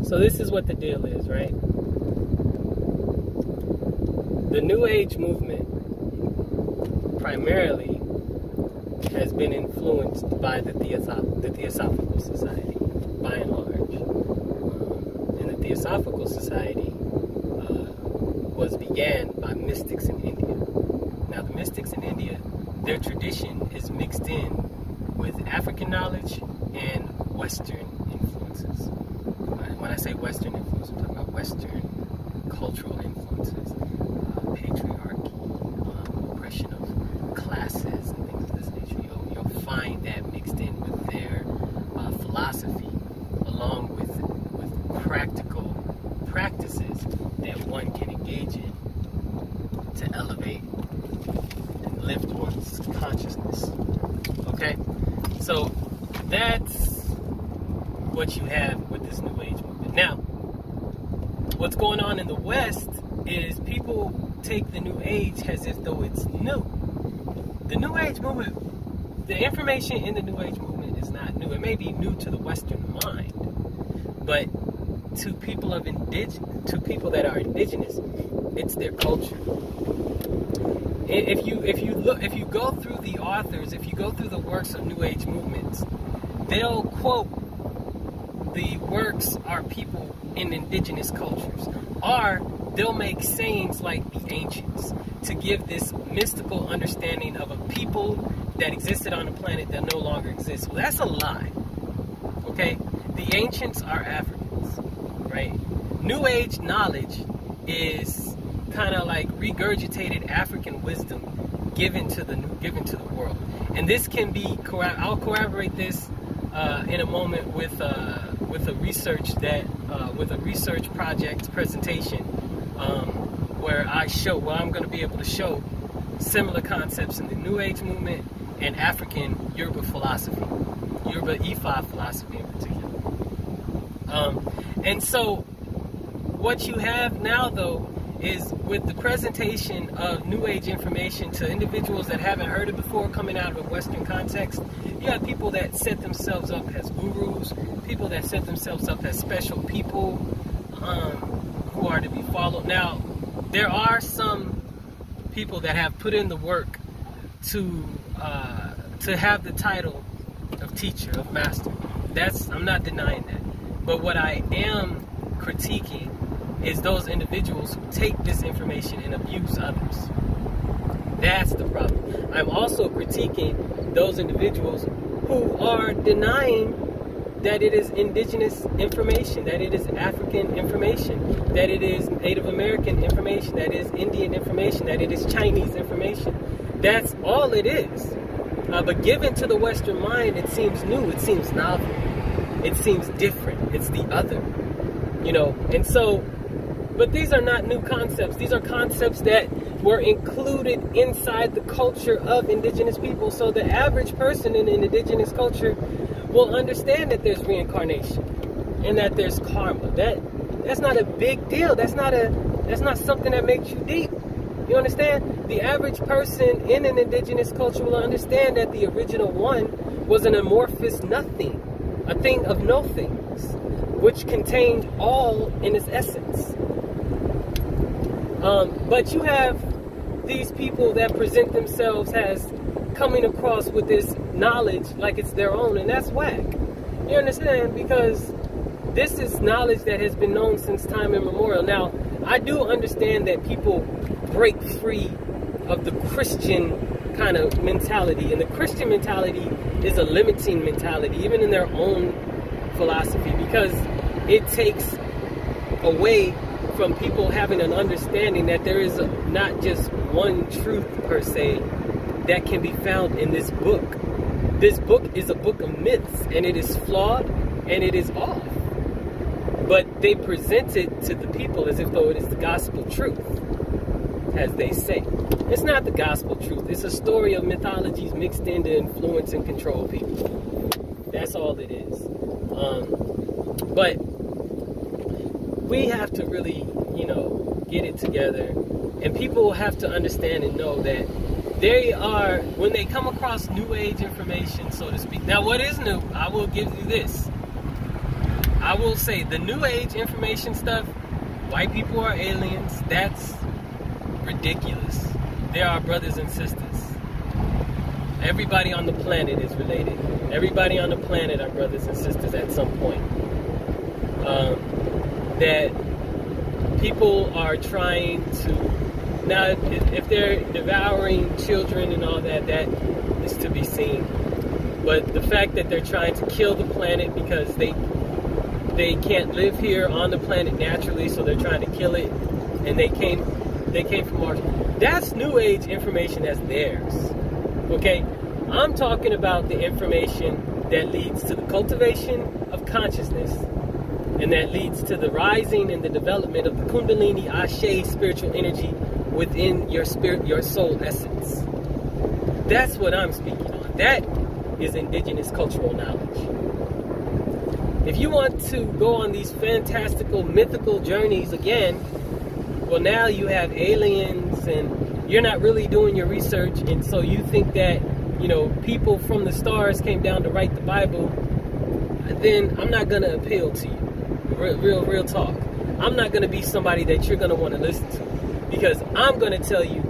So this is what the deal is, right? The New Age movement primarily has been influenced by the Theosophical Society, by and large. And the Theosophical Society began by mystics in India. Now, the mystics in India, their tradition is mixed in with African knowledge and Western influences. When I say Western influence, I'm talking about Western cultural influences, patriarchy, oppression of classes, and things of this nature. You'll find that mixed in with their philosophy, along with practical practices that one can engage in to elevate and lift one's consciousness. Okay? So that's what you have with this New Age movement. Now, what's going on in the West is people take the New Age as if though it's new. The New Age movement, the information in the New Age movement is not new. It may be new to the Western mind, but to people that are indigenous, it's their culture. If you go through the authors, if you go through the works of New Age movements, they'll quote the works are people in indigenous cultures, or they'll make sayings like the ancients to give this mystical understanding of a people that existed on a planet that no longer exists. Well, that's a lie. Okay, the ancients are Africans, right? New Age knowledge is kind of like regurgitated African wisdom given to the world, and this can be. I'll corroborate this in a moment with a research project presentation where I'm going to be able to show similar concepts in the New Age movement and African Yoruba philosophy, Yoruba Ifa philosophy in particular. And so what you have now, though, is with the presentation of New Age information to individuals that haven't heard it before, coming out of a Western context, you have people that set themselves up as gurus, people that set themselves up as special people who are to be followed. Now, there are some people that have put in the work to have the title of teacher, of master. I'm not denying that. But what I am critiquing is those individuals who take this information and abuse others. That's the problem. I'm also critiquing those individuals who are denying that it is indigenous information, that it is African information, that it is Native American information, that it is Indian information, that it is Chinese information. That's all it is. But given to the Western mind, it seems new, it seems novel, it seems different, it's the other, and so, but these are not new concepts. These are concepts that were included inside the culture of indigenous people. So the average person in an indigenous culture will understand that there's reincarnation and that there's karma. That's not a big deal. That's not something that makes you deep. You understand? The average person in an indigenous culture will understand that the original one was an amorphous nothing, a thing of no things, which contained all in its essence. But you have these people that present themselves as coming across with this knowledge like it's their own, and that's whack. You understand? Because this is knowledge that has been known since time immemorial. Now, I do understand that people break free of the Christian kind of mentality, and the Christian mentality is a limiting mentality, even in their own philosophy, because it takes away from people having an understanding that there is not just one truth per se that can be found in this book. This book is a book of myths, and it is flawed and it is off. But they present it to the people as if though it is the gospel truth, as they say. It's not the gospel truth. It's a story of mythologies mixed in to influence and control people. That's all it is. But we have to really, get it together. And people have to understand and know that they are, when they come across New Age information, so to speak. Now, what is new? I will give you this. I will say the New Age information stuff, white people are aliens, that's ridiculous. They are brothers and sisters. Everybody on the planet is related. Everybody on the planet are brothers and sisters at some point. That people are trying to, now if they're devouring children and all that, that is to be seen. But the fact that they're trying to kill the planet because they can't live here on the planet naturally, so they're trying to kill it, and they came from Mars. That's New Age information, that's theirs. Okay? I'm talking about the information that leads to the cultivation of consciousness, and that leads to the rising and the development of the Kundalini Ashe spiritual energy within your spirit, your soul essence. That's what I'm speaking on. That is indigenous cultural knowledge. If you want to go on these fantastical, mythical journeys again, well, now you have aliens and you're not really doing your research, and so you think that, you know, people from the stars came down to write the Bible, then I'm not going to appeal to you. Real talk. I'm not going to be somebody that you're going to want to listen to, because I'm going to tell you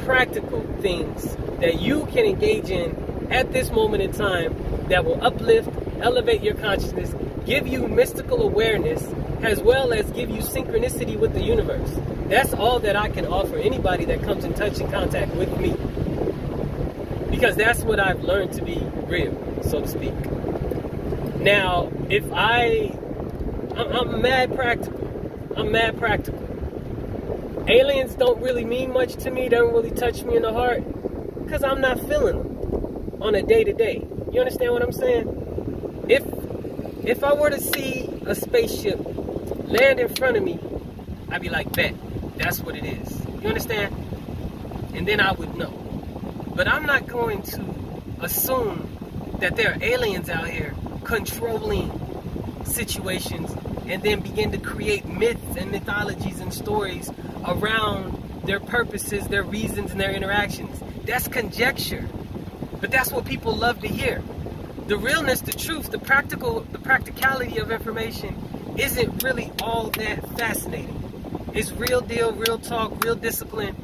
practical things that you can engage in at this moment in time that will uplift, elevate your consciousness, give you mystical awareness, as well as give you synchronicity with the universe. That's all that I can offer anybody that comes in touch and contact with me, because that's what I've learned to be real, so to speak. Now, if I'm mad practical. I'm mad practical. Aliens don't really mean much to me, don't really touch me in the heart, because I'm not feeling them on a day-to-day. You understand what I'm saying? If I were to see a spaceship land in front of me, I'd be like, bet, that's what it is. You understand? And then I would know. But I'm not going to assume that there are aliens out here controlling situations and then begin to create myths and mythologies and stories around their purposes, their reasons, and their interactions. That's conjecture. But that's what people love to hear. The realness, the truth, the practicality of information isn't really all that fascinating. It's real deal, real talk, real discipline,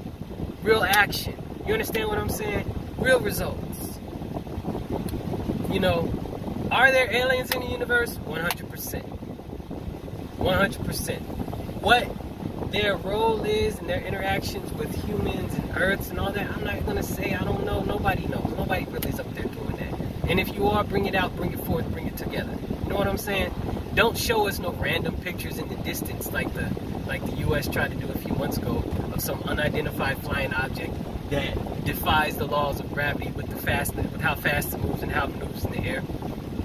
real action. You understand what I'm saying? Real results. You know, are there aliens in the universe? 100%. 100%. What their role is and their interactions with humans and Earths and all that, I'm not going to say. I don't know. Nobody knows. Nobody really is up there doing that. And if you are, bring it out, bring it forth, bring it together. You know what I'm saying? Don't show us no random pictures in the distance like the U.S. tried to do a few months ago of some unidentified flying object that defies the laws of gravity with how fast it moves and how it moves in the air.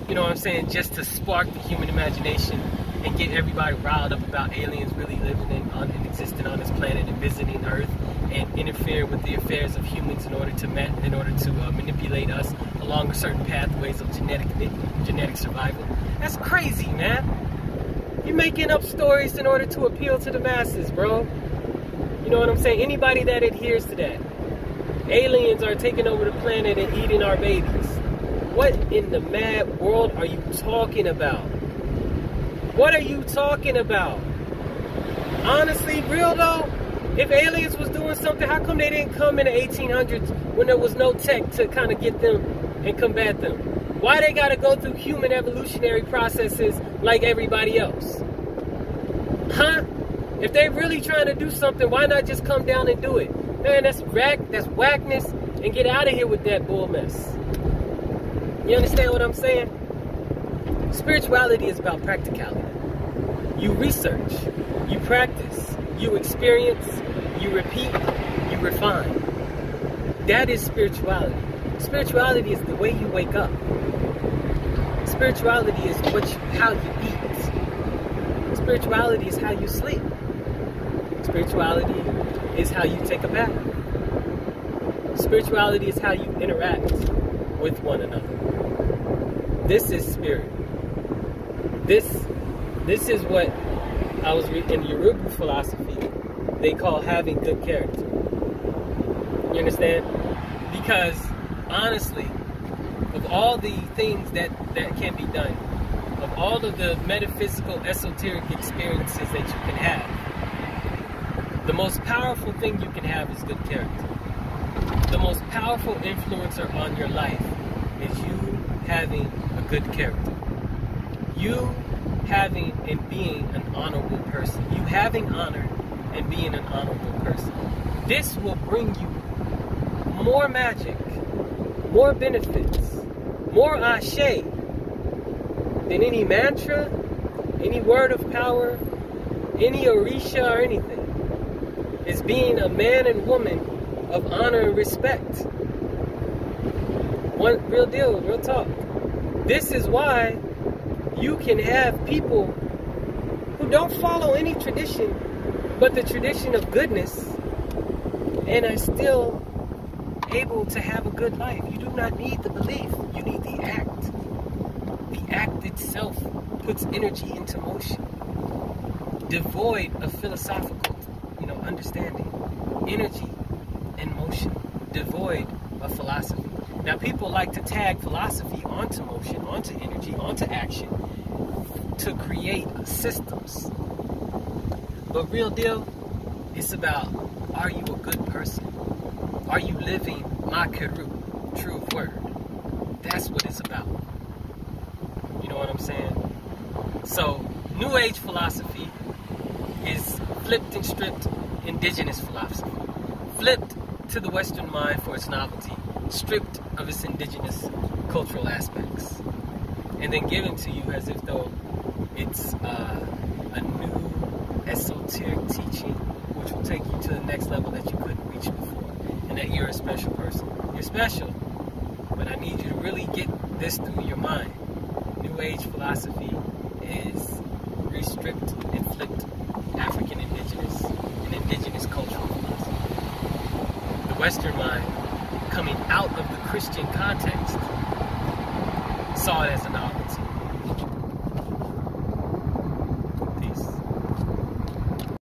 You know what I'm saying? Just to spark the human imagination and get everybody riled up about aliens really living and existing on this planet and visiting Earth and interfere with the affairs of humans in order to manipulate us along certain pathways of genetic survival. That's crazy, man. You're making up stories in order to appeal to the masses, bro. You know what I'm saying? Anybody that adheres to that. Aliens are taking over the planet and eating our babies. What in the mad world are you talking about? What are you talking about? Honestly, real though, if aliens was doing something, how come they didn't come in the 1800s when there was no tech to kind of get them and combat them? Why they gotta go through human evolutionary processes like everybody else? Huh? If they really trying to do something, why not just come down and do it? Man, that's whackness, and get out of here with that bull mess. You understand what I'm saying? Spirituality is about practicality. You research, you practice, you experience, you repeat, you refine. That is spirituality. Spirituality is the way you wake up. Spirituality is how you eat. Spirituality is how you sleep. Spirituality is how you take a bath. Spirituality is how you interact with one another. This is spirit. This is what I was reading in Yoruba philosophy. They call having good character. You understand? Because honestly, of all the things that can be done, of all of the metaphysical, esoteric experiences that you can have, the most powerful thing you can have is good character. The most powerful influencer on your life is you having a good character. You having and being an honorable person. You having honor and being an honorable person. This will bring you more magic, more benefits, more ashe than any mantra, any word of power, any orisha or anything. Is being a man and woman of honor and respect. One real deal, real talk. This is why you can have people who don't follow any tradition but the tradition of goodness and are still able to have a good life. You do not need the belief, you need the act. The act itself puts energy into motion, devoid of philosophical, understanding. Energy in motion, devoid of philosophy. Now, people like to tag philosophy onto motion, onto energy, onto action to create systems. But real deal, it's about, are you a good person? Are you living Makeru, true word? That's what it's about. You know what I'm saying? So, New Age philosophy is flipped and stripped indigenous philosophy. Flipped to the Western mind for its novelty, stripped of its indigenous cultural aspects, and then given to you as if though it's a new esoteric teaching which will take you to the next level that you couldn't reach before, and that you're a special person. You're special, but I need you to really get this through your mind. New Age philosophy is restripped and flipped African indigenous and indigenous cultural philosophy. The Western mind, coming out of the Christian context, saw it as a novelty.